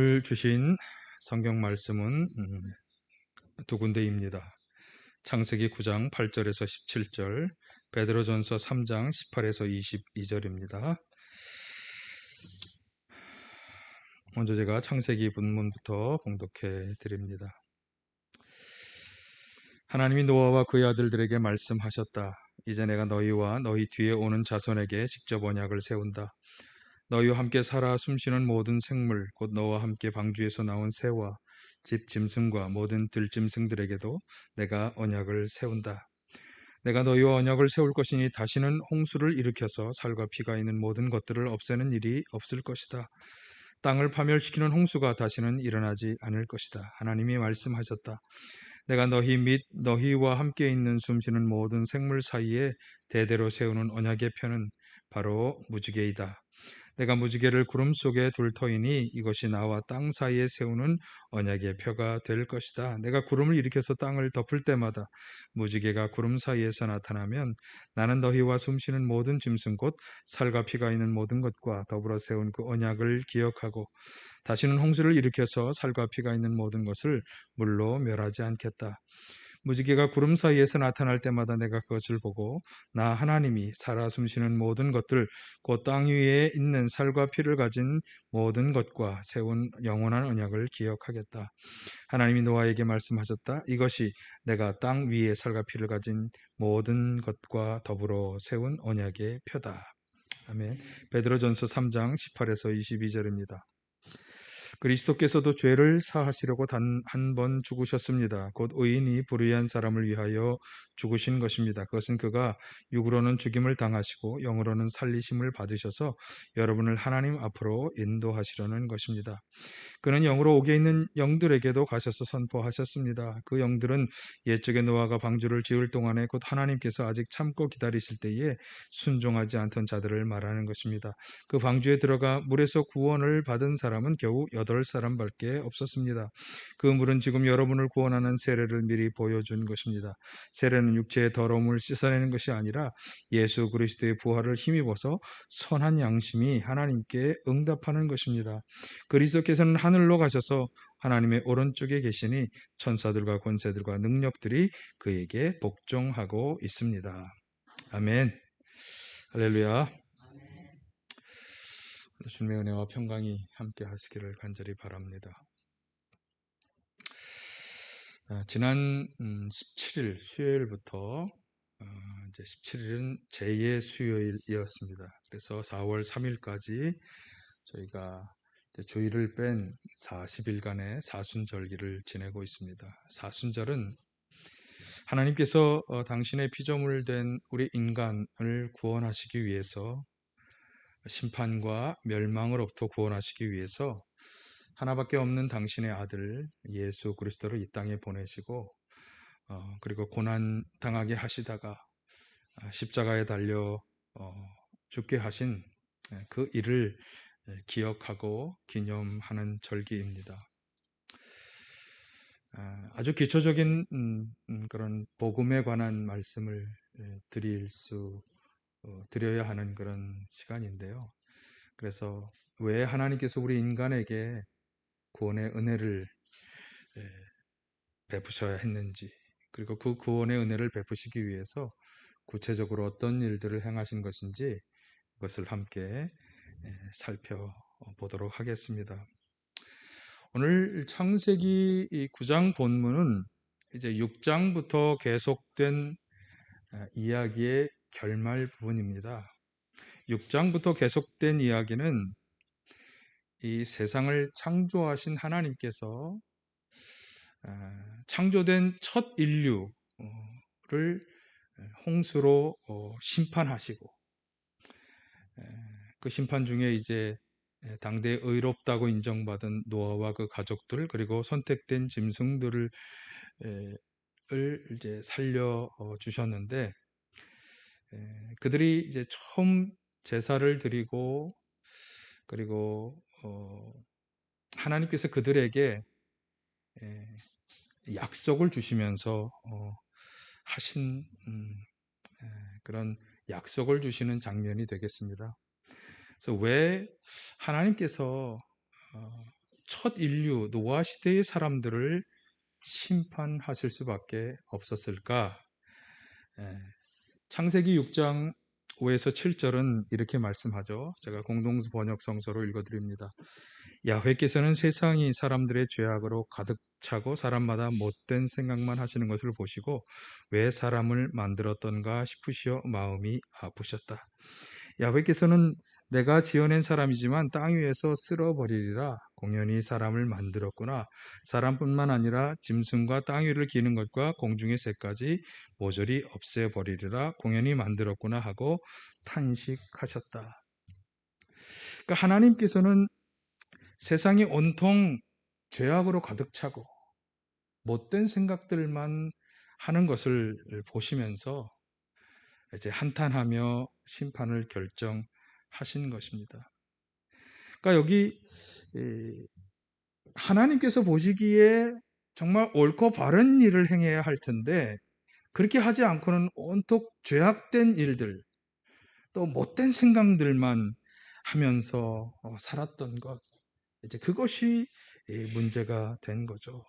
오늘 주신 성경 말씀은 두 군데입니다. 창세기 9장 8절에서 17절, 베드로전서 3장 18에서 22절입니다. 먼저 제가 창세기 본문부터 봉독해 드립니다. 하나님이 노아와 그의 아들들에게 말씀하셨다. 이제 내가 너희와 너희 뒤에 오는 자손에게 직접 언약을 세운다. 너희와 함께 살아 숨쉬는 모든 생물, 곧 너와 함께 방주에서 나온 새와 집 짐승과 모든 들짐승들에게도 내가 언약을 세운다. 내가 너희와 언약을 세울 것이니 다시는 홍수를 일으켜서 살과 피가 있는 모든 것들을 없애는 일이 없을 것이다. 땅을 파멸시키는 홍수가 다시는 일어나지 않을 것이다. 하나님이 말씀하셨다. 내가 너희 및 너희와 함께 있는 숨쉬는 모든 생물 사이에 대대로 세우는 언약의 표는 바로 무지개이다. 내가 무지개를 구름 속에 둘 터이니 이것이 나와 땅 사이에 세우는 언약의 표가 될 것이다. 내가 구름을 일으켜서 땅을 덮을 때마다 무지개가 구름 사이에서 나타나면 나는 너희와 숨쉬는 모든 짐승 곧 살과 피가 있는 모든 것과 더불어 세운 그 언약을 기억하고 다시는 홍수를 일으켜서 살과 피가 있는 모든 것을 물로 멸하지 않겠다. 무지개가 구름 사이에서 나타날 때마다 내가 그것을 보고 나 하나님이 살아 숨쉬는 모든 것들 곧 땅 위에 있는 살과 피를 가진 모든 것과 세운 영원한 언약을 기억하겠다. 하나님이 노아에게 말씀하셨다. 이것이 내가 땅 위에 살과 피를 가진 모든 것과 더불어 세운 언약의 표다. 아멘. 베드로전서 3장 18에서 22절입니다. 그리스도께서도 죄를 사하시려고 단 한 번 죽으셨습니다. 곧 의인이 불의한 사람을 위하여 죽으신 것입니다. 그것은 그가 육으로는 죽임을 당하시고 영으로는 살리심을 받으셔서 여러분을 하나님 앞으로 인도하시려는 것입니다. 그는 영으로 옥에 있는 영들에게도 가셔서 선포하셨습니다. 그 영들은 옛적에 노아가 방주를 지을 동안에 곧 하나님께서 아직 참고 기다리실 때에 순종하지 않던 자들을 말하는 것입니다. 그 방주에 들어가 물에서 구원을 받은 사람은 겨우 8사람밖에 없었습니다. 그 물은 지금 여러분을 구원하는 세례를 미리 보여준 것입니다. 세례는 육체의 더러움을 씻어내는 것이 아니라 예수 그리스도의 부활을 힘입어서 선한 양심이 하나님께 응답하는 것입니다. 그리스도께서는 하늘로 가셔서 하나님의 오른쪽에 계시니 천사들과 권세들과 능력들이 그에게 복종하고 있습니다. 아멘. 할렐루야. 주님의 은혜와 평강이 함께 하시기를 간절히 바랍니다. 지난 17일 수요일부터 이제 17일은 제2의 수요일이었습니다. 그래서 4월 3일까지 저희가 주일을 뺀 40일간의 사순절기를 지내고 있습니다. 사순절은 하나님께서 당신의 피조물 된 우리 인간을 구원하시기 위해서 심판과 멸망으로부터 구원하시기 위해서 하나밖에 없는 당신의 아들 예수 그리스도를 이 땅에 보내시고 그리고 고난 당하게 하시다가 십자가에 달려 죽게 하신 그 일을 기억하고 기념하는 절기입니다. 아주 기초적인 그런 복음에 관한 말씀을 드려야 하는 그런 시간인데요. 그래서 왜 하나님께서 우리 인간에게 구원의 은혜를 베푸셔야 했는지, 그리고 그 구원의 은혜를 베푸시기 위해서 구체적으로 어떤 일들을 행하신 것인지 그것을 함께 살펴보도록 하겠습니다. 오늘 창세기 9장 본문은 이제 6장부터 계속된 이야기의 결말 부분입니다. 6장부터 계속된 이야기는 이 세상을 창조하신 하나님께서 창조된 첫 인류를 홍수로 심판하시고 그 심판 중에 이제 당대 의롭다고 인정받은 노아와 그 가족들 그리고 선택된 짐승들을 이제 살려 주셨는데 그들이 이제 처음 제사를 드리고 그리고 하나님께서 그들에게 약속을 주시면서 하신 그런 약속을 주시는 장면이 되겠습니다. 그래서 왜 하나님께서 첫 인류 노아 시대의 사람들을 심판하실 수밖에 없었을까? 예, 창세기 6장 5에서 7절은 이렇게 말씀하죠. 제가 공동 번역 성서로 읽어드립니다. 야훼께서는 세상이 사람들의 죄악으로 가득 차고 사람마다 못된 생각만 하시는 것을 보시고 왜 사람을 만들었던가 싶으시어 마음이 아프셨다. 야훼께서는 내가 지어낸 사람이지만 땅 위에서 쓸어버리리라. 공연히 사람을 만들었구나. 사람뿐만 아니라 짐승과 땅 위를 기는 것과 공중의 새까지 모조리 없애버리리라. 공연히 만들었구나 하고 탄식하셨다. 그러니까 하나님께서는 세상이 온통 죄악으로 가득 차고 못된 생각들만 하는 것을 보시면서 이제 한탄하며 심판을 결정하신 것입니다. 그러니까 여기 하나님께서 보시기에 정말 옳고 바른 일을 행해야 할 텐데 그렇게 하지 않고는 온통 죄악된 일들 또 못된 생각들만 하면서 살았던 것, 이제 그것이 문제가 된 거죠.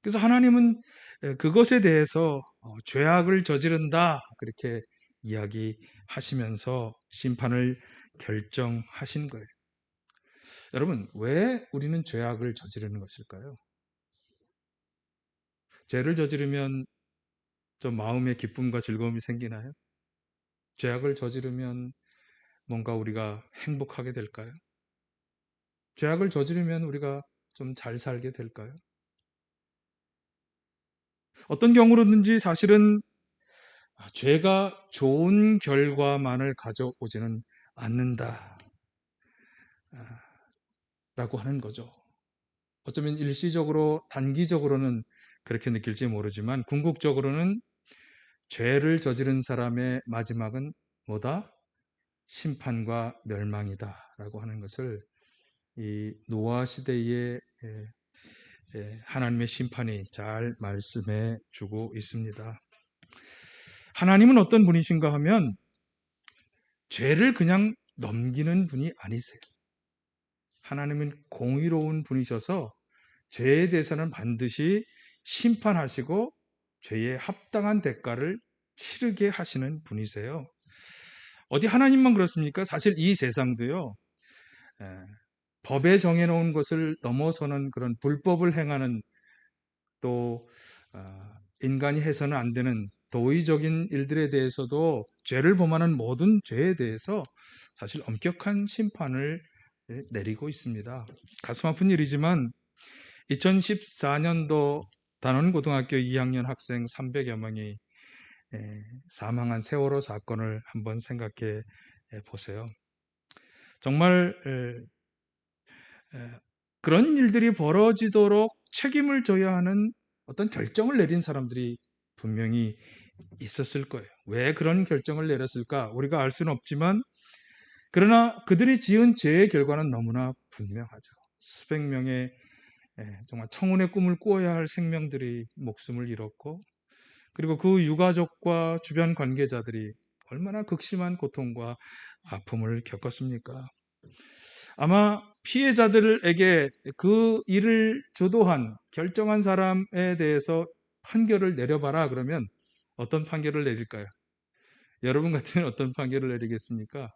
그래서 하나님은 그것에 대해서 죄악을 저지른다 그렇게 이야기하시면서 심판을 결정하신 거예요. 여러분, 왜 우리는 죄악을 저지르는 것일까요? 죄를 저지르면 좀 마음의 기쁨과 즐거움이 생기나요? 죄악을 저지르면 뭔가 우리가 행복하게 될까요? 죄악을 저지르면 우리가 좀 잘 살게 될까요? 어떤 경우로든지 사실은 죄가 좋은 결과만을 가져오지는 않는다 라고 하는 거죠. 어쩌면 일시적으로 단기적으로는 그렇게 느낄지 모르지만 궁극적으로는 죄를 저지른 사람의 마지막은 뭐다? 심판과 멸망이다라고 하는 것을 이 노아 시대의 하나님의 심판이 잘 말씀해 주고 있습니다. 하나님은 어떤 분이신가 하면 죄를 그냥 넘기는 분이 아니세요. 하나님은 공의로운 분이셔서 죄에 대해서는 반드시 심판하시고 죄에 합당한 대가를 치르게 하시는 분이세요. 어디 하나님만 그렇습니까? 사실 이 세상도요. 에, 법에 정해놓은 것을 넘어서는 그런 불법을 행하는 또 인간이 해서는 안 되는 도의적인 일들에 대해서도 죄를 범하는 모든 죄에 대해서 사실 엄격한 심판을 내리고 있습니다. 가슴 아픈 일이지만 2014년도 단원고등학교 2학년 학생 300여 명이 사망한 세월호 사건을 한번 생각해 보세요. 정말 그런 일들이 벌어지도록 책임을 져야 하는 어떤 결정을 내린 사람들이 분명히 있었을 거예요. 왜 그런 결정을 내렸을까? 우리가 알 수는 없지만 그러나 그들이 지은 죄의 결과는 너무나 분명하죠. 수백 명의 정말 청운의 꿈을 꾸어야 할 생명들이 목숨을 잃었고 그리고 그 유가족과 주변 관계자들이 얼마나 극심한 고통과 아픔을 겪었습니까? 아마 피해자들에게 그 일을 주도한 결정한 사람에 대해서 판결을 내려봐라 그러면 어떤 판결을 내릴까요? 여러분 같으면 어떤 판결을 내리겠습니까?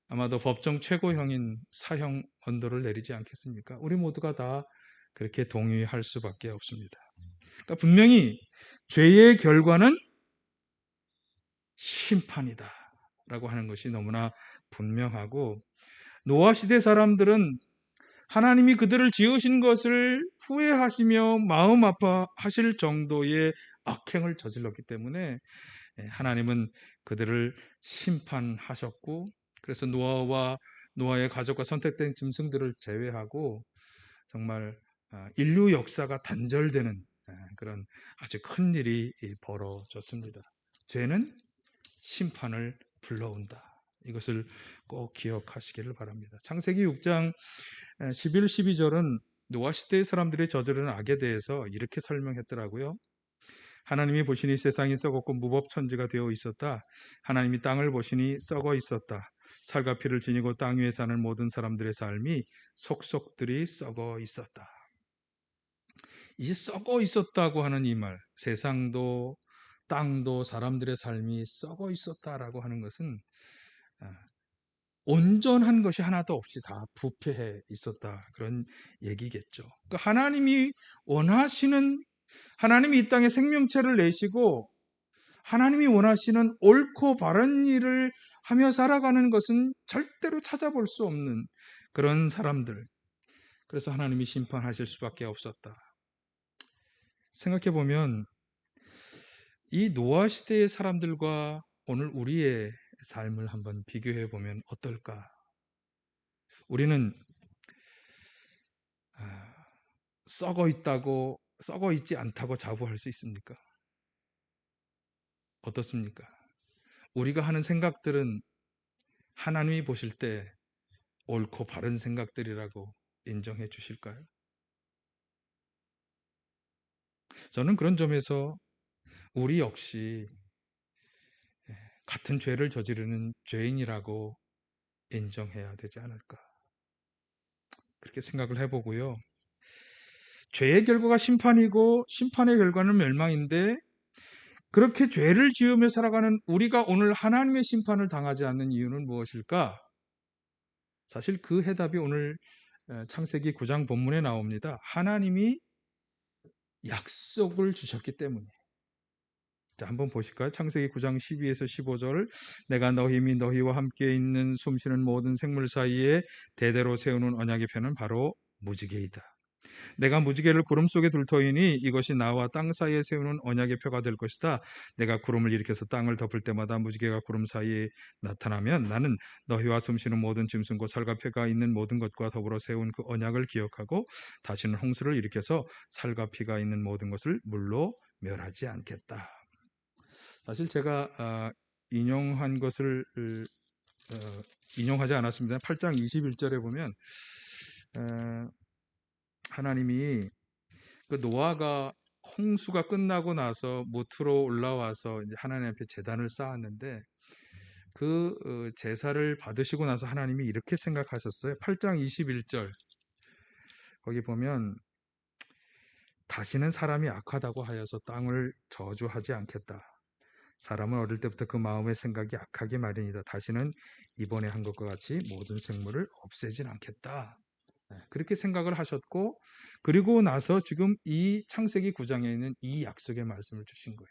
아마도 법정 최고형인 사형 언도를 내리지 않겠습니까? 우리 모두가 다 그렇게 동의할 수밖에 없습니다. 그러니까 분명히 죄의 결과는 심판이다 라고 하는 것이 너무나 분명하고 노아 시대 사람들은 하나님이 그들을 지으신 것을 후회하시며 마음 아파하실 정도의 악행을 저질렀기 때문에 하나님은 그들을 심판하셨고 그래서 노아와 노아의 가족과 선택된 짐승들을 제외하고 정말 인류 역사가 단절되는 그런 아주 큰 일이 벌어졌습니다. 죄는 심판을 불러온다. 이것을 꼭 기억하시기를 바랍니다. 창세기 6장 11, 12절은 노아 시대의 사람들이 저지른 악에 대해서 이렇게 설명했더라고요. 하나님이 보시니 세상이 썩었고 무법천지가 되어 있었다. 하나님이 땅을 보시니 썩어 있었다. 살과 피를 지니고 땅 위에 사는 모든 사람들의 삶이 속속들이 썩어 있었다. 이 썩어 있었다고 하는 이 말, 세상도 땅도 사람들의 삶이 썩어 있었다라고 하는 것은 아, 온전한 것이 하나도 없이 다 부패해 있었다, 그런 얘기겠죠. 그러니까 하나님이 이 땅에 생명체를 내시고 하나님이 원하시는 옳고 바른 일을 하며 살아가는 것은 절대로 찾아볼 수 없는 그런 사람들. 그래서 하나님이 심판하실 수밖에 없었다. 생각해 보면 이 노아 시대의 사람들과 오늘 우리의 삶을 한번 비교해 보면 어떨까? 우리는 썩어 있지 않다고 자부할 수 있습니까? 어떻습니까? 우리가 하는 생각들은 하나님이 보실 때 옳고 바른 생각들이라고 인정해 주실까요? 저는 그런 점에서 우리 역시 같은 죄를 저지르는 죄인이라고 인정해야 되지 않을까, 그렇게 생각을 해보고요. 죄의 결과가 심판이고 심판의 결과는 멸망인데, 그렇게 죄를 지으며 살아가는 우리가 오늘 하나님의 심판을 당하지 않는 이유는 무엇일까? 사실 그 해답이 오늘 창세기 9장 본문에 나옵니다. 하나님이 약속을 주셨기 때문에. 자, 한번 보실까요? 창세기 9장 12에서 15절. 내가 너희 및 너희와 함께 있는 숨쉬는 모든 생물 사이에 대대로 세우는 언약의 표는 바로 무지개이다. 내가 무지개를 구름 속에 둘 터이니 이것이 나와 땅 사이에 세우는 언약의 표가 될 것이다. 내가 구름을 일으켜서 땅을 덮을 때마다 무지개가 구름 사이에 나타나면 나는 너희와 숨쉬는 모든 짐승과 살과 피가 있는 모든 것과 더불어 세운 그 언약을 기억하고 다시는 홍수를 일으켜서 살과 피가 있는 모든 것을 물로 멸하지 않겠다. 사실 제가 인용한 것을 인용하지 않았습니다. 8장 21절에 보면 하나님이 그 노아가 홍수가 끝나고 나서 모트로 올라와서 이제 하나님 앞에 제단을 쌓았는데, 그 제사를 받으시고 나서 하나님이 이렇게 생각하셨어요. 8장 21절 거기 보면 다시는 사람이 악하다고 하여서 땅을 저주하지 않겠다. 사람은 어릴 때부터 그 마음의 생각이 악하기 마련이다. 다시는 이번에 한 것과 같이 모든 생물을 없애진 않겠다. 그렇게 생각을 하셨고, 그리고 나서 지금 이 창세기 9장에 있는 이 약속의 말씀을 주신 거예요.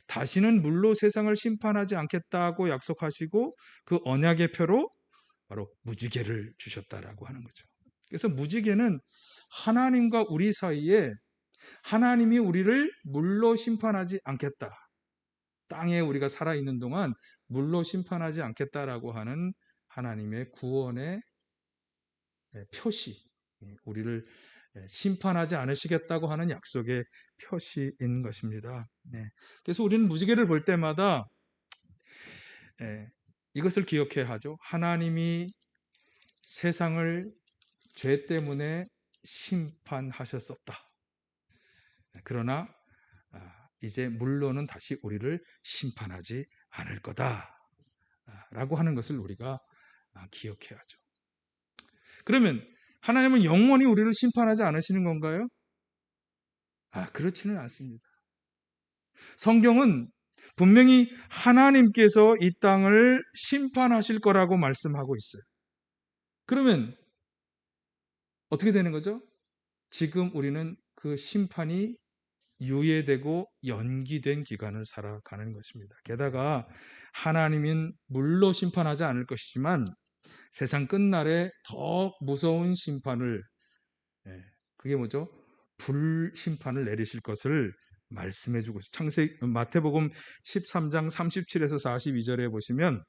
다시는 물로 세상을 심판하지 않겠다고 약속하시고 그 언약의 표로 바로 무지개를 주셨다라고 하는 거죠. 그래서 무지개는 하나님과 우리 사이에 하나님이 우리를 물로 심판하지 않겠다, 땅에 우리가 살아있는 동안 물로 심판하지 않겠다라고 하는 하나님의 구원의 표시, 우리를 심판하지 않으시겠다고 하는 약속의 표시인 것입니다. 그래서 우리는 무지개를 볼 때마다 이것을 기억해야 하죠. 하나님이 세상을 죄 때문에 심판하셨었다. 그러나 이제 물로는 다시 우리를 심판하지 않을 거다 라고 하는 것을 우리가 기억해야죠. 그러면 하나님은 영원히 우리를 심판하지 않으시는 건가요? 그렇지는 않습니다. 성경은 분명히 하나님께서 이 땅을 심판하실 거라고 말씀하고 있어요. 그러면 어떻게 되는 거죠? 지금 우리는 그 심판이 유예되고 연기된 기간을 살아가는 것입니다. 게다가 하나님은 물로 심판하지 않을 것이지만 세상 끝날에 더 무서운 심판을, 그게 뭐죠? 불심판을 내리실 것을 말씀해 주고 있어요. 마태복음 13장 37에서 42절에 보시면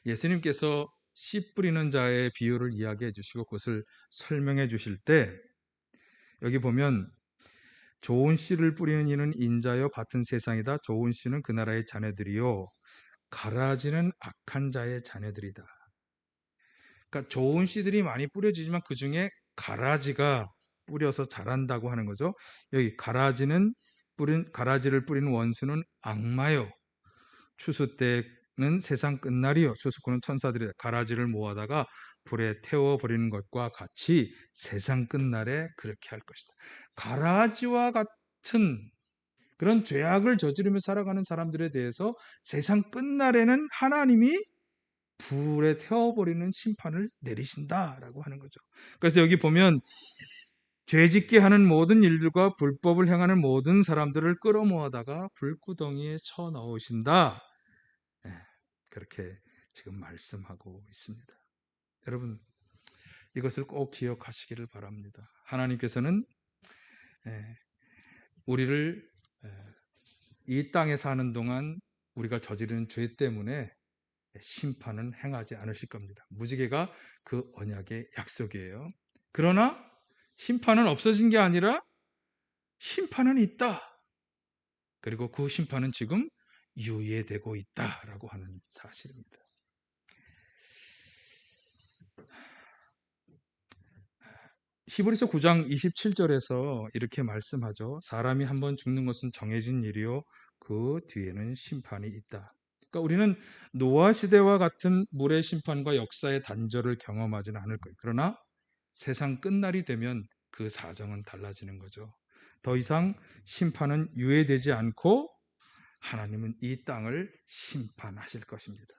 예수님께서 씨 뿌리는 자의 비유를 이야기해 주시고 그것을 설명해 주실 때, 여기 보면 좋은 씨를 뿌리는 이는 인자여 같은 세상이다. 좋은 씨는 그 나라의 자녀들이요 가라지는 악한 자의 자녀들이다. 그러니까 좋은 씨들이 많이 뿌려지지만 그 중에 가라지가 뿌려서 자란다고 하는 거죠. 여기 가라지를 뿌리는 원수는 악마요 추수 때 세상 끝날이요 추수꾼은 천사들이 가라지를 모아다가 불에 태워버리는 것과 같이 세상 끝날에 그렇게 할 것이다. 가라지와 같은 그런 죄악을 저지르며 살아가는 사람들에 대해서 세상 끝날에는 하나님이 불에 태워버리는 심판을 내리신다라고 하는 거죠. 그래서 여기 보면 죄짓게 하는 모든 일들과 불법을 행하는 모든 사람들을 끌어모아다가 불구덩이에 쳐 넣으신다. 예, 그렇게 지금 말씀하고 있습니다. 여러분 이것을 꼭 기억하시기를 바랍니다. 하나님께서는 예, 우리를 이 땅에 사는 동안 우리가 저지른 죄 때문에 심판은 행하지 않으실 겁니다. 무지개가 그 언약의 약속이에요. 그러나 심판은 없어진 게 아니라 심판은 있다. 그리고 그 심판은 지금 유예되고 있다라고 하는 사실입니다. 히브리서 9장 27절에서 이렇게 말씀하죠. 사람이 한번 죽는 것은 정해진 일이요 그 뒤에는 심판이 있다. 그러니까 우리는 노아 시대와 같은 물의 심판과 역사의 단절을 경험하지는 않을 거예요. 그러나 세상 끝날이 되면 그 사정은 달라지는 거죠. 더 이상 심판은 유예되지 않고 하나님은 이 땅을 심판하실 것입니다.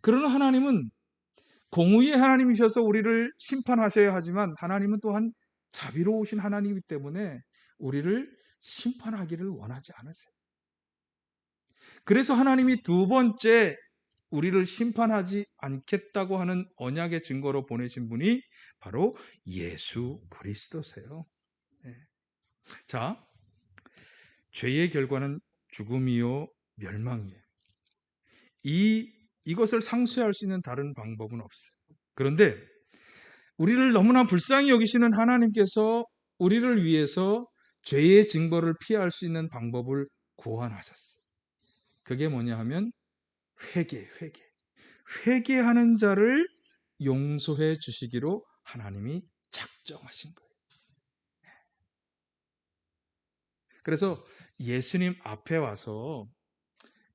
그러나 하나님은 공의의 하나님이셔서 우리를 심판하셔야 하지만 하나님은 또한 자비로우신 하나님이기 때문에 우리를 심판하기를 원하지 않으세요. 그래서 하나님이 두 번째 우리를 심판하지 않겠다고 하는 언약의 증거로 보내신 분이 바로 예수 그리스도세요. 네. 자, 죄의 결과는 죽음이요 멸망이에요. 이것을 상쇄할 수 있는 다른 방법은 없어요. 그런데 우리를 너무나 불쌍히 여기시는 하나님께서 우리를 위해서 죄의 징벌을 피할 수 있는 방법을 고안하셨어요. 그게 뭐냐 하면 회개. 회개하는 자를 용서해 주시기로 하나님이 작정하신 거예요. 그래서 예수님 앞에 와서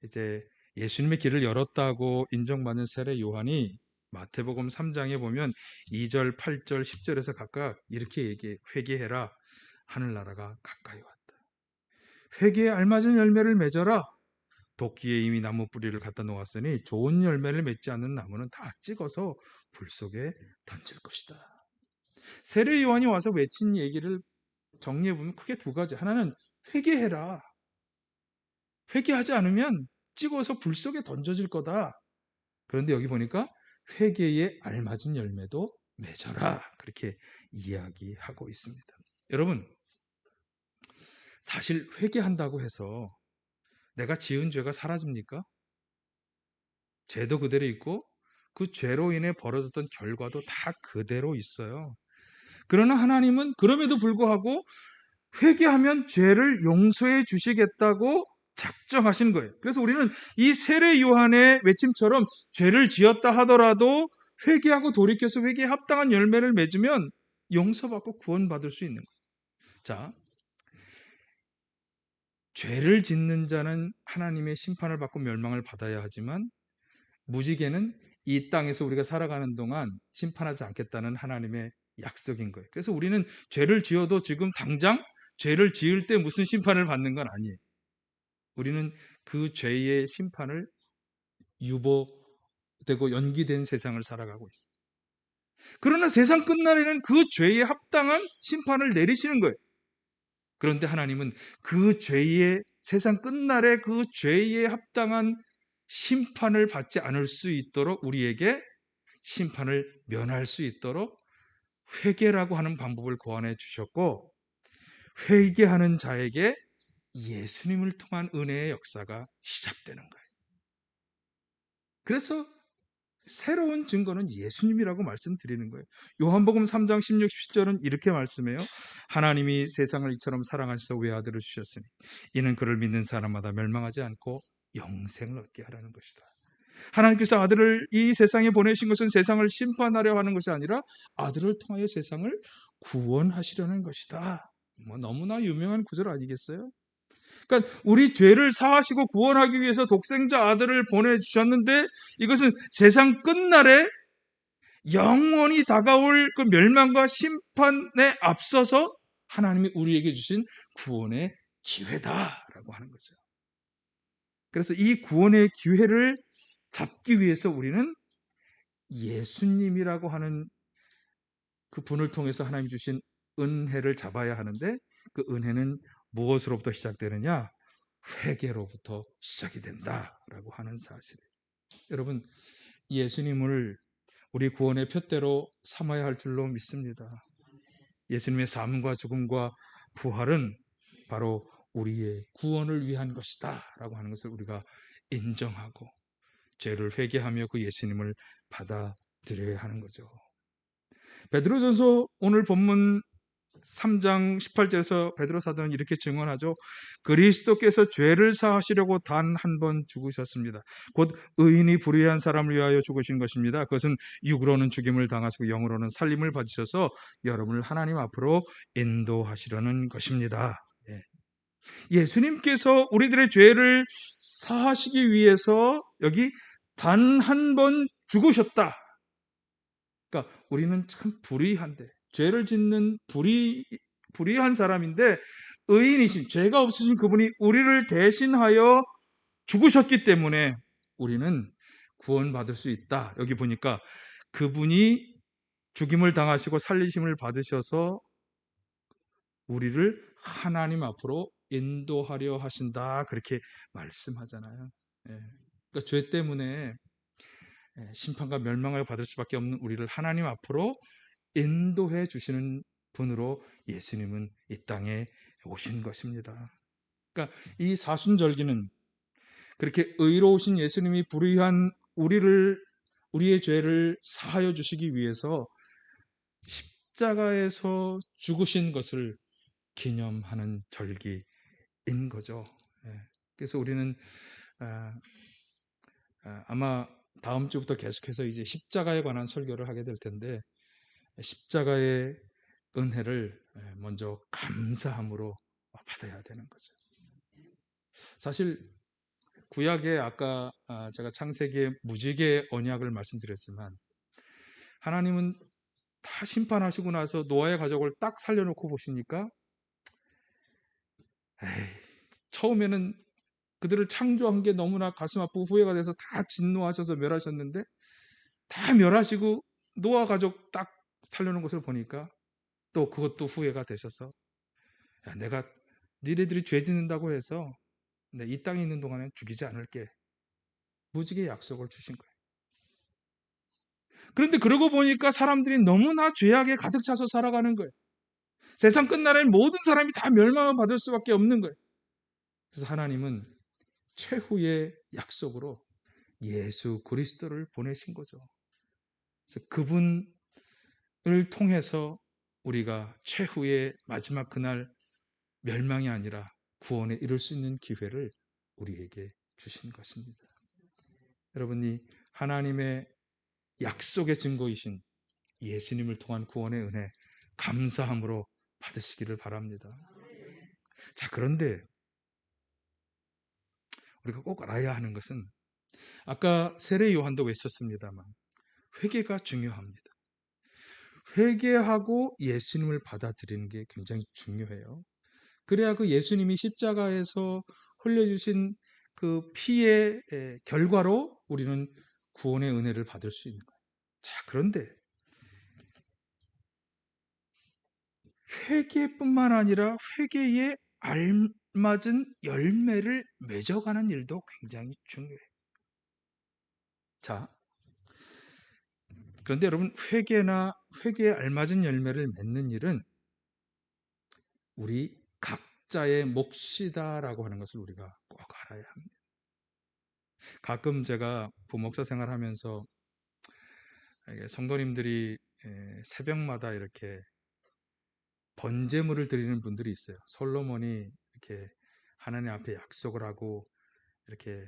이제 예수님의 길을 열었다고 인정받는 세례 요한이 마태복음 3장에 보면 2절, 8절, 10절에서 각각 이렇게 얘기해. 회개해라. 하늘나라가 가까이 왔다. 회개에 알맞은 열매를 맺어라. 도끼에 이미 나무 뿌리를 갖다 놓았으니 좋은 열매를 맺지 않는 나무는 다 찍어서 불 속에 던질 것이다. 세례 요한이 와서 외친 얘기를 정리해 보면 크게 두 가지. 하나는 회개해라. 회개하지 않으면 찍어서 불 속에 던져질 거다. 그런데 여기 보니까 회개에 알맞은 열매도 맺어라. 그렇게 이야기하고 있습니다. 여러분, 사실 회개한다고 해서 내가 지은 죄가 사라집니까? 죄도 그대로 있고 그 죄로 인해 벌어졌던 결과도 다 그대로 있어요. 그러나 하나님은 그럼에도 불구하고 회개하면 죄를 용서해 주시겠다고 작정하신 거예요. 그래서 우리는 이 세례 요한의 외침처럼 죄를 지었다 하더라도 회개하고 돌이켜서 회개에 합당한 열매를 맺으면 용서받고 구원받을 수 있는 거예요. 자, 죄를 짓는 자는 하나님의 심판을 받고 멸망을 받아야 하지만 무지개는 이 땅에서 우리가 살아가는 동안 심판하지 않겠다는 하나님의 약속인 거예요. 그래서 우리는 죄를 지어도 지금 당장 죄를 지을 때 무슨 심판을 받는 건 아니에요. 우리는 그 죄의 심판을 유보되고 연기된 세상을 살아가고 있어요. 그러나 세상 끝날에는 그 죄에 합당한 심판을 내리시는 거예요. 그런데 하나님은 그 죄의 세상 끝날에 그 죄에 합당한 심판을 받지 않을 수 있도록 우리에게 심판을 면할 수 있도록 회개라고 하는 방법을 고안해 주셨고 회개하는 자에게 예수님을 통한 은혜의 역사가 시작되는 거예요. 그래서 새로운 증거는 예수님이라고 말씀드리는 거예요. 요한복음 3장 16, 17절은 이렇게 말씀해요. 하나님이 세상을 이처럼 사랑하셔서 외아들을 주셨으니 이는 그를 믿는 사람마다 멸망하지 않고 영생을 얻게 하라는 것이다. 하나님께서 아들을 이 세상에 보내신 것은 세상을 심판하려 하는 것이 아니라 아들을 통하여 세상을 구원하시려는 것이다. 너무나 유명한 구절 아니겠어요? 그러니까 우리 죄를 사하시고 구원하기 위해서 독생자 아들을 보내주셨는데 이것은 세상 끝날에 영원히 다가올 그 멸망과 심판에 앞서서 하나님이 우리에게 주신 구원의 기회다라고 하는 거죠. 그래서 이 구원의 기회를 잡기 위해서 우리는 예수님이라고 하는 그 분을 통해서 하나님 주신 은혜를 잡아야 하는데 그 은혜는 무엇으로부터 시작되느냐? 회개로부터 시작이 된다라고 하는 사실이에요. 여러분, 예수님을 우리 구원의 푯대로 삼아야 할 줄로 믿습니다. 예수님의 삶과 죽음과 부활은 바로 우리의 구원을 위한 것이다 라고 하는 것을 우리가 인정하고 죄를 회개하며 그 예수님을 받아들여야 하는 거죠. 베드로전서 오늘 본문 3장 18절에서 베드로 사도는 이렇게 증언하죠. 그리스도께서 죄를 사하시려고 단 한 번 죽으셨습니다. 곧 의인이 불의한 사람을 위하여 죽으신 것입니다. 그것은 육으로는 죽임을 당하시고 영으로는 살림을 받으셔서 여러분을 하나님 앞으로 인도하시려는 것입니다. 예수님께서 우리들의 죄를 사하시기 위해서 여기 단 한 번 죽으셨다. 그러니까 우리는 참 불의한데 죄를 짓는 불의한 사람인데 의인이신 죄가 없으신 그분이 우리를 대신하여 죽으셨기 때문에 우리는 구원받을 수 있다. 여기 보니까 그분이 죽임을 당하시고 살리심을 받으셔서 우리를 하나님 앞으로 인도하려 하신다. 그렇게 말씀하잖아요. 그러니까 죄 때문에 심판과 멸망을 받을 수밖에 없는 우리를 하나님 앞으로 인도해 주시는 분으로 예수님은 이 땅에 오신 것입니다. 그러니까 이 사순절기는 그렇게 의로우신 예수님이 불의한 우리의 죄를 사하여 주시기 위해서 십자가에서 죽으신 것을 기념하는 절기인 거죠. 그래서 우리는 아마 다음 주부터 계속해서 이제 십자가에 관한 설교를 하게 될 텐데 십자가의 은혜를 먼저 감사함으로 받아야 되는 거죠. 사실 구약에 아까 제가 창세기의 무지개 언약을 말씀드렸지만 하나님은 다 심판하시고 나서 노아의 가족을 딱 살려놓고 보시니까 처음에는 그들을 창조한 게 너무나 가슴 아프고 후회가 돼서 다 진노하셔서 멸하셨는데 다 멸하시고 노아 가족 딱 살려놓은 것을 보니까 또 그것도 후회가 되셔서 내가 니네들이 죄 짓는다고 해서 이 땅에 있는 동안에 죽이지 않을게. 무지개 약속을 주신 거예요. 그런데 그러고 보니까 사람들이 너무나 죄악에 가득 차서 살아가는 거예요. 세상 끝날에는 모든 사람이 다 멸망을 받을 수밖에 없는 거예요. 그래서 하나님은 최후의 약속으로 예수 그리스도를 보내신 거죠. 그래서 그분을 통해서 우리가 최후의 마지막 그날 멸망이 아니라 구원에 이룰 수 있는 기회를 우리에게 주신 것입니다. 여러분이 하나님의 약속의 증거이신 예수님을 통한 구원의 은혜 감사함으로 받으시기를 바랍니다. 자, 그런데 우리가 꼭 알아야 하는 것은 아까 세례 요한도 외쳤습니다만 회개가 중요합니다. 회개하고 예수님을 받아들이는 게 굉장히 중요해요. 그래야 그 예수님이 십자가에서 흘려주신 그 피의 결과로 우리는 구원의 은혜를 받을 수 있는 거예요. 자, 그런데 회개뿐만 아니라 회개에 알맞은 열매를 맺어가는 일도 굉장히 중요해요. 자, 그런데 여러분 회개에 알맞은 열매를 맺는 일은 우리 각자의 몫이다라고 하는 것을 우리가 꼭 알아야 합니다. 가끔 제가 부목사 생활하면서 성도님들이 새벽마다 이렇게 번제물을 드리는 분들이 있어요. 솔로몬이 이렇게 하나님 앞에 약속을 하고 이렇게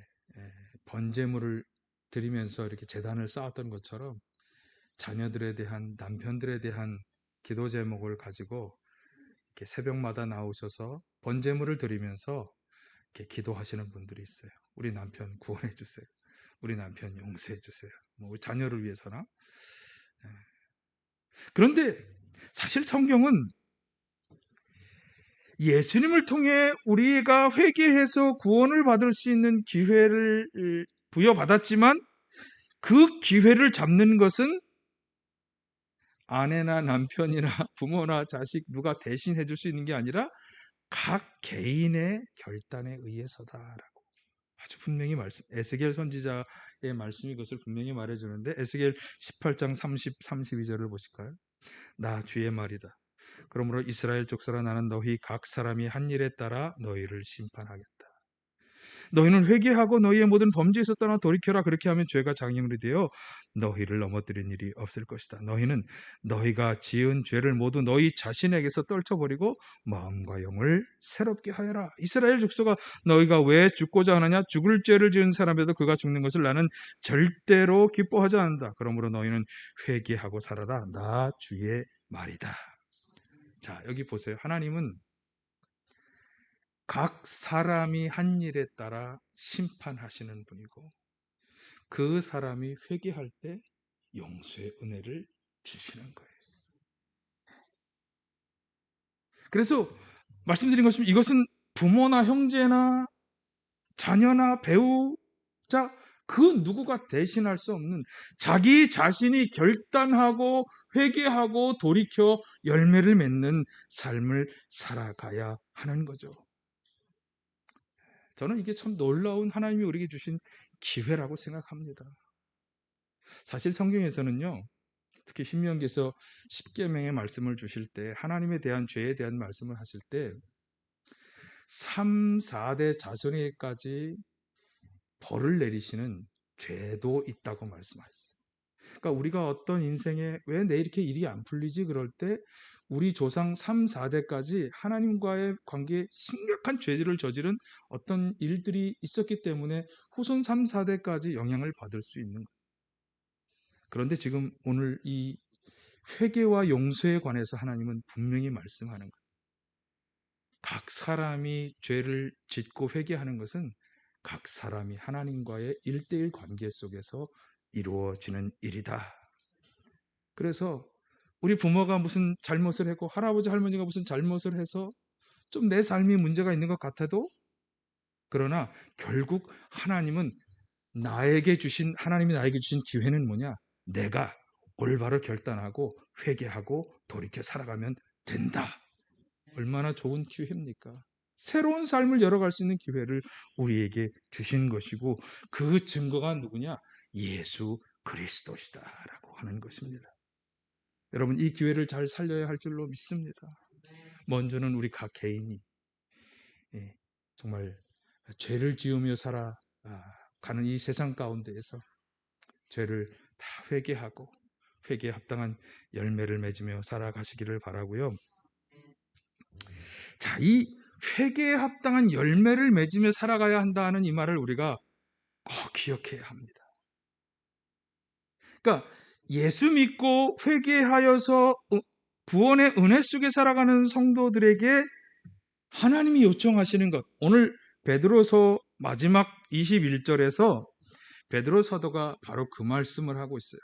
번제물을 드리면서 이렇게 제단을 쌓았던 것처럼 자녀들에 대한 남편들에 대한 기도 제목을 가지고 이렇게 새벽마다 나오셔서 번제물을 드리면서 이렇게 기도하시는 분들이 있어요. 우리 남편 구원해 주세요. 우리 남편 용서해 주세요. 뭐 우리 자녀를 위해서나. 그런데 사실 성경은 예수님을 통해 우리가 회개해서 구원을 받을 수 있는 기회를 부여받았지만 그 기회를 잡는 것은 아내나 남편이나 부모나 자식 누가 대신 해줄 수 있는 게 아니라 각 개인의 결단에 의해서다라고 아주 분명히 에스겔 선지자의 말씀이 그것을 분명히 말해주는데 에스겔 18장 32절을 보실까요? 나 주의 말이다. 그러므로 이스라엘 족속아 나는 너희 각 사람이 한 일에 따라 너희를 심판하겠다. 너희는 회개하고 너희의 모든 범죄에서 떠나 돌이켜라. 그렇게 하면 죄가 장렬이 되어 너희를 넘어뜨린 일이 없을 것이다. 너희는 너희가 지은 죄를 모두 너희 자신에게서 떨쳐버리고 마음과 영을 새롭게 하여라. 이스라엘 족속아 너희가 왜 죽고자 하느냐? 죽을 죄를 지은 사람에도 그가 죽는 것을 나는 절대로 기뻐하지 않는다. 그러므로 너희는 회개하고 살아라. 나 주의 말이다. 자, 여기 보세요. 하나님은 각 사람이 한 일에 따라 심판하시는 분이고 그 사람이 회개할 때 용서의 은혜를 주시는 거예요. 그래서 말씀드린 것처럼 이것은 부모나 형제나 자녀나 배우자 그 누구가 대신할 수 없는 자기 자신이 결단하고 회개하고 돌이켜 열매를 맺는 삶을 살아가야 하는 거죠. 저는 이게 참 놀라운 하나님이 우리에게 주신 기회라고 생각합니다. 사실 성경에서는요, 특히 신명기에서 십계명의 말씀을 주실 때 하나님에 대한 죄에 대한 말씀을 하실 때 3, 4대 자손에게까지 벌을 내리시는 죄도 있다고 말씀하셨어요. 그러니까 우리가 어떤 인생에 왜 내 이렇게 일이 안 풀리지 그럴 때 우리 조상 3, 4대까지 하나님과의 관계에 심각한 죄를 저지른 어떤 일들이 있었기 때문에 후손 3, 4대까지 영향을 받을 수 있는 거예요. 그런데 지금 오늘 이 회개와 용서에 관해서 하나님은 분명히 말씀하는 거예요. 각 사람이 죄를 짓고 회개하는 것은 각 사람이 하나님과의 1대1 관계 속에서 이루어지는 일이다. 그래서 우리 부모가 무슨 잘못을 했고 할아버지 할머니가 무슨 잘못을 해서 좀 내 삶이 문제가 있는 것 같아도 그러나 결국 하나님이 나에게 주신 기회는 뭐냐? 내가 올바로 결단하고 회개하고 돌이켜 살아가면 된다. 얼마나 좋은 기회입니까? 새로운 삶을 열어갈 수 있는 기회를 우리에게 주신 것이고 그 증거가 누구냐? 예수 그리스도시다라고 하는 것입니다. 여러분 이 기회를 잘 살려야 할 줄로 믿습니다. 먼저는 우리 각 개인이 정말 죄를 지으며 살아가는 이 세상 가운데에서 죄를 다 회개하고 회개에 합당한 열매를 맺으며 살아가시기를 바라고요. 자, 이 회개에 합당한 열매를 맺으며 살아가야 한다는 이 말을 우리가 꼭 기억해야 합니다. 그러니까 예수 믿고 회개하여서 구원의 은혜 속에 살아가는 성도들에게 하나님이 요청하시는 것, 오늘 베드로서 마지막 21절에서 베드로 사도가 바로 그 말씀을 하고 있어요.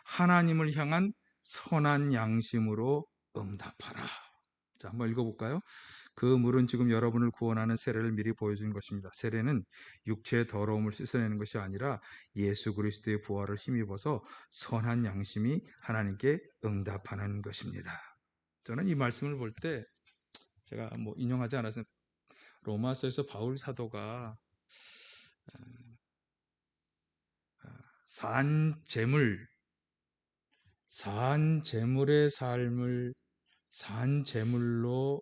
하나님을 향한 선한 양심으로 응답하라. 자, 한번 읽어볼까요? 그 물은 지금 여러분을 구원하는 세례를 미리 보여준 것입니다. 세례는 육체의 더러움을 씻어내는 것이 아니라 예수 그리스도의 부활을 힘입어서 선한 양심이 하나님께 응답하는 것입니다. 저는 이 말씀을 볼 때 제가 인용하지 않아서 로마서에서 바울 사도가 산 제물의 삶을 산 제물로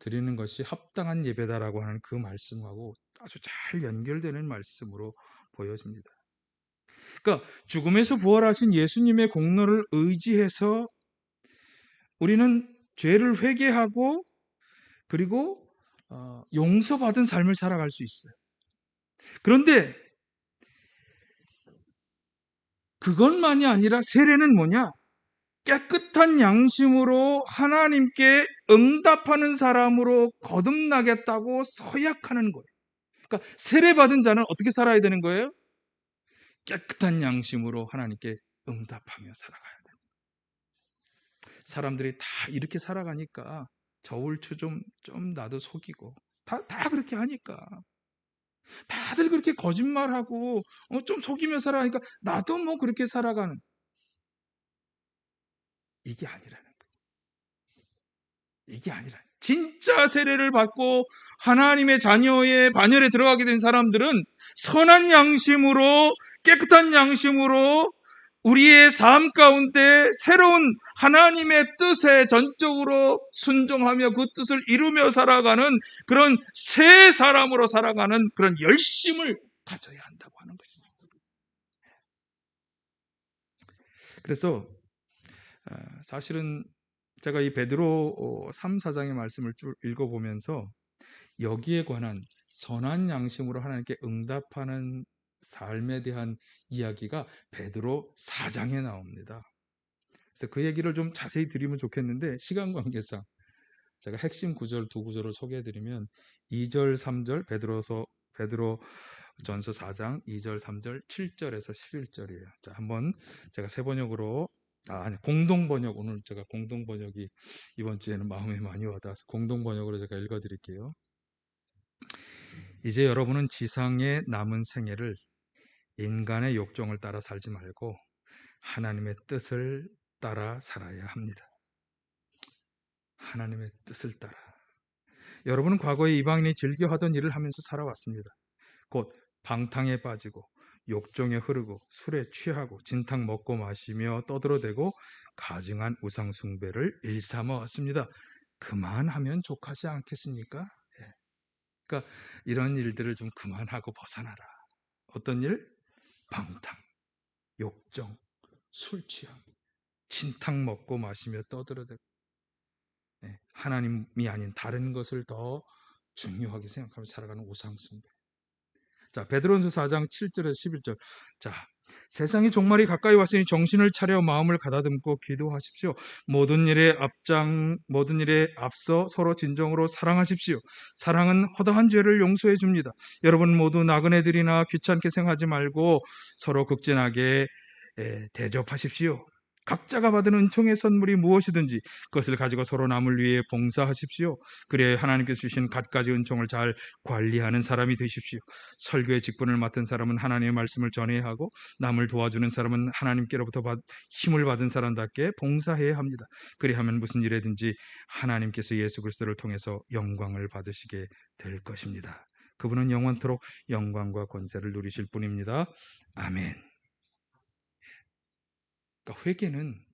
드리는 것이 합당한 예배다라고 하는 그 말씀하고 아주 잘 연결되는 말씀으로 보여집니다. 그러니까 죽음에서 부활하신 예수님의 공로를 의지해서 우리는 죄를 회개하고 그리고 용서받은 삶을 살아갈 수 있어요. 그런데 그것만이 아니라 세례는 뭐냐? 깨끗한 양심으로 하나님께 응답하는 사람으로 거듭나겠다고 서약하는 거예요. 그러니까 세례받은 자는 어떻게 살아야 되는 거예요? 깨끗한 양심으로 하나님께 응답하며 살아가야 돼요. 사람들이 다 이렇게 살아가니까 저울추 좀 나도 속이고 다 그렇게 하니까 다들 그렇게 거짓말하고 좀 속이며 살아가니까 나도 뭐 그렇게 살아가는 이게 아니라는 거예요. 이게 아니라 진짜 세례를 받고 하나님의 자녀의 반열에 들어가게 된 사람들은 선한 양심으로 깨끗한 양심으로 우리의 삶 가운데 새로운 하나님의 뜻에 전적으로 순종하며 그 뜻을 이루며 살아가는 그런 새 사람으로 살아가는 그런 열심을 가져야 한다고 하는 것입니다. 그래서 사실은 제가 이 베드로 3, 4장의 말씀을 쭉 읽어보면서 여기에 관한 선한 양심으로 하나님께 응답하는 삶에 대한 이야기가 베드로 4장에 나옵니다. 그래서 그 얘기를 좀 자세히 드리면 좋겠는데 시간 관계상 제가 핵심 구절 두 구절을 소개해드리면 2절, 3절 베드로 전서 4장 2절, 3절, 7절에서 11절이에요. 자, 한번 제가 세 번역으로 아니 공동 번역 오늘 제가 공동 번역이 이번 주에는 마음에 많이 와닿아서 공동 번역으로 제가 읽어드릴게요. 이제 여러분은 지상의 남은 생애를 인간의 욕정을 따라 살지 말고 하나님의 뜻을 따라 살아야 합니다. 하나님의 뜻을 따라. 여러분은 과거에 이방인이 즐겨 하던 일을 하면서 살아왔습니다. 곧 방탕에 빠지고 욕정에 흐르고 술에 취하고 진탕 먹고 마시며 떠들어대고 가증한 우상 숭배를 일삼아 왔습니다. 그만하면 족하지 않겠습니까? 예. 그러니까 이런 일들을 좀 그만하고 벗어나라. 어떤 일? 방탕, 욕정, 술 취함, 진탕 먹고 마시며 떠들어대고 하나님이 아닌 다른 것을 더 중요하게 생각하며 살아가는 우상 숭배. 자, 베드로전서 4장 7절에서 11절. 자, 세상이 종말이 가까이 왔으니 정신을 차려 마음을 가다듬고 기도하십시오. 모든 일에 앞서 서로 진정으로 사랑하십시오. 사랑은 허다한 죄를 용서해 줍니다. 여러분 모두 나그네들이나 귀찮게 생각하지 말고 서로 극진하게 대접하십시오. 각자가 받은 은총의 선물이 무엇이든지 그것을 가지고 서로 남을 위해 봉사하십시오. 그래야 하나님께서 주신 갖가지 은총을 잘 관리하는 사람이 되십시오. 설교의 직분을 맡은 사람은 하나님의 말씀을 전해야 하고 남을 도와주는 사람은 하나님께로부터 힘을 받은 사람답게 봉사해야 합니다. 그리하면 무슨 일에든지 하나님께서 예수 그리스도를 통해서 영광을 받으시게 될 것입니다. 그분은 영원토록 영광과 권세를 누리실 분입니다. 아멘. 그러니까 회개는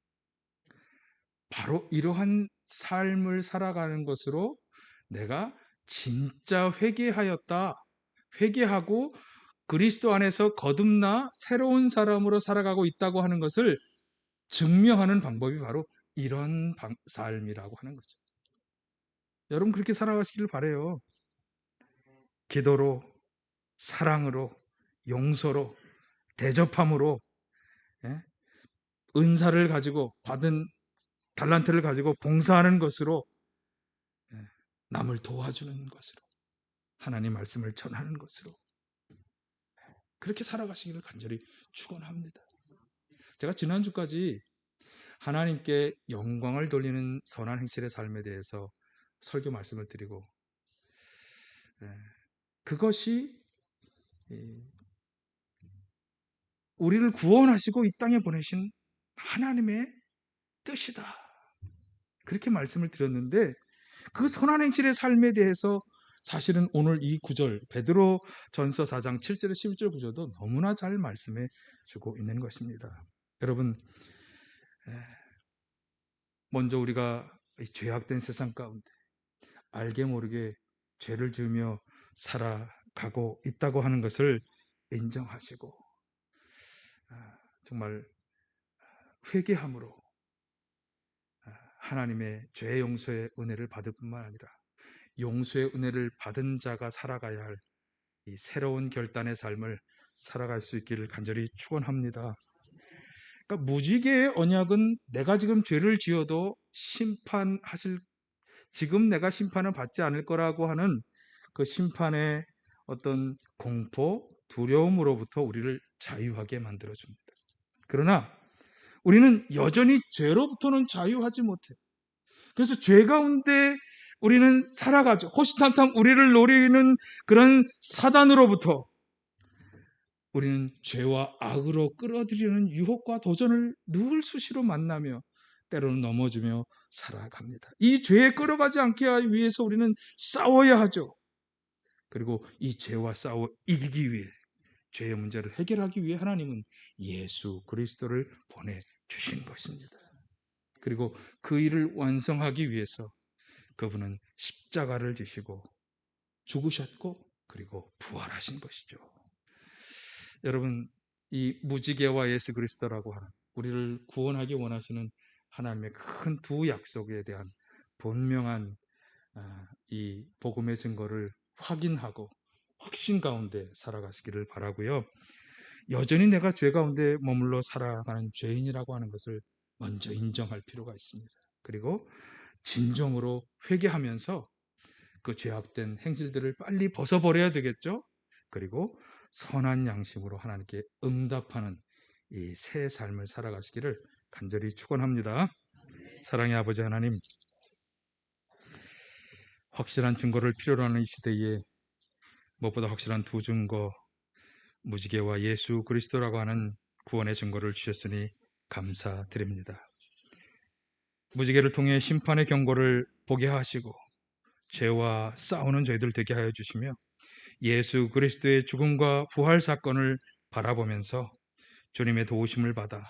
바로 이러한 삶을 살아가는 것으로 내가 진짜 회개하고 그리스도 안에서 거듭나 새로운 사람으로 살아가고 있다고 하는 것을 증명하는 방법이 바로 이런 삶이라고 하는 거죠. 여러분 그렇게 살아가시길 바라요. 기도로, 사랑으로, 용서로, 대접함으로, 은사를 가지고 받은 달란트를 가지고 봉사하는 것으로, 남을 도와주는 것으로, 하나님 말씀을 전하는 것으로 그렇게 살아가시기를 간절히 축원합니다. 제가 지난주까지 하나님께 영광을 돌리는 선한 행실의 삶에 대해서 설교 말씀을 드리고 그것이 우리를 구원하시고 이 땅에 보내신 하나님의 뜻이다. 그렇게 말씀을 드렸는데 그 선한 행실의 삶에 대해서 사실은 오늘 이 구절 베드로 전서 4장 7절에 11절 구절도 너무나 잘 말씀해 주고 있는 것입니다. 여러분 먼저 우리가 죄악된 세상 가운데 알게 모르게 죄를 지으며 살아가고 있다고 하는 것을 인정하시고 정말 회개함으로 하나님의 죄 용서의 은혜를 받을 뿐만 아니라 용서의 은혜를 받은 자가 살아가야 할 이 새로운 결단의 삶을 살아갈 수 있기를 간절히 축원합니다. 그러니까 무지개의 언약은 내가 지금 죄를 지어도 지금 내가 심판을 받지 않을 거라고 하는 그 심판의 어떤 공포, 두려움으로부터 우리를 자유하게 만들어 줍니다. 그러나 우리는 여전히 죄로부터는 자유하지 못해요. 그래서 죄 가운데 우리는 살아가죠. 호시탐탐 우리를 노리는 그런 사단으로부터 우리는 죄와 악으로 끌어들이는 유혹과 도전을 늘 수시로 만나며 때로는 넘어지며 살아갑니다. 이 죄에 끌어가지 않게 하기 위해서 우리는 싸워야 하죠. 그리고 이 죄와 싸워 이기기 위해 죄의 문제를 해결하기 위해 하나님은 예수 그리스도를 보내주신 것입니다. 그리고 그 일을 완성하기 위해서 그분은 십자가를 지시고 죽으셨고 그리고 부활하신 것이죠. 여러분, 이 무지개와 예수 그리스도라고 하는 우리를 구원하기 원하시는 하나님의 큰 두 약속에 대한 분명한 이 복음의 증거를 확인하고 확신 가운데 살아가시기를 바라고요. 여전히 내가 죄 가운데 머물러 살아가는 죄인이라고 하는 것을 먼저 인정할 필요가 있습니다. 그리고 진정으로 회개하면서 그 죄악된 행실들을 빨리 벗어버려야 되겠죠. 그리고 선한 양심으로 하나님께 응답하는 이 새 삶을 살아가시기를 간절히 축원합니다. 사랑의 아버지 하나님, 확실한 증거를 필요로 하는 이 시대에 무엇보다 확실한 두 증거, 무지개와 예수 그리스도라고 하는 구원의 증거를 주셨으니 감사드립니다. 무지개를 통해 심판의 경고를 보게 하시고 죄와 싸우는 저희들 되게 하여 주시며 예수 그리스도의 죽음과 부활 사건을 바라보면서 주님의 도우심을 받아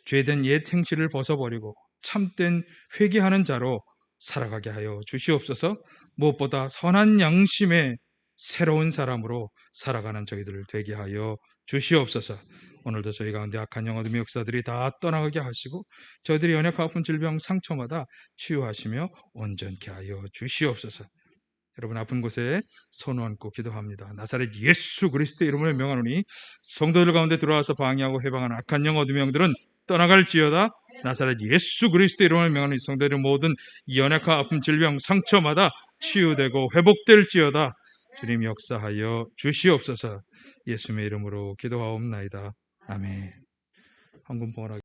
죄된 옛 행실을 벗어버리고 참된 회개하는 자로 살아가게 하여 주시옵소서. 무엇보다 선한 양심의 새로운 사람으로 살아가는 저희들을 되게 하여 주시옵소서. 오늘도 저희 가운데 악한 영혼 어둠의 역사들이 다 떠나가게 하시고 저희들이 연약하고 아픈 질병 상처마다 치유하시며 온전케 하여 주시옵소서. 여러분 아픈 곳에 손 얹고 기도합니다. 나사렛 예수 그리스도의 이름을 명하노니 성도들 가운데 들어와서 방해하고 해방하는 악한 영혼 어둠의 영들은 떠나갈지어다. 나사렛 예수 그리스도의 이름을 명하노니 성도들의 모든 연약한 아픔 질병 상처마다 치유되고 회복될지어다. 주님 역사하여 주시옵소서. 예수님의 이름으로 기도하옵나이다. 아멘. 한군 봉헌하겠습니다.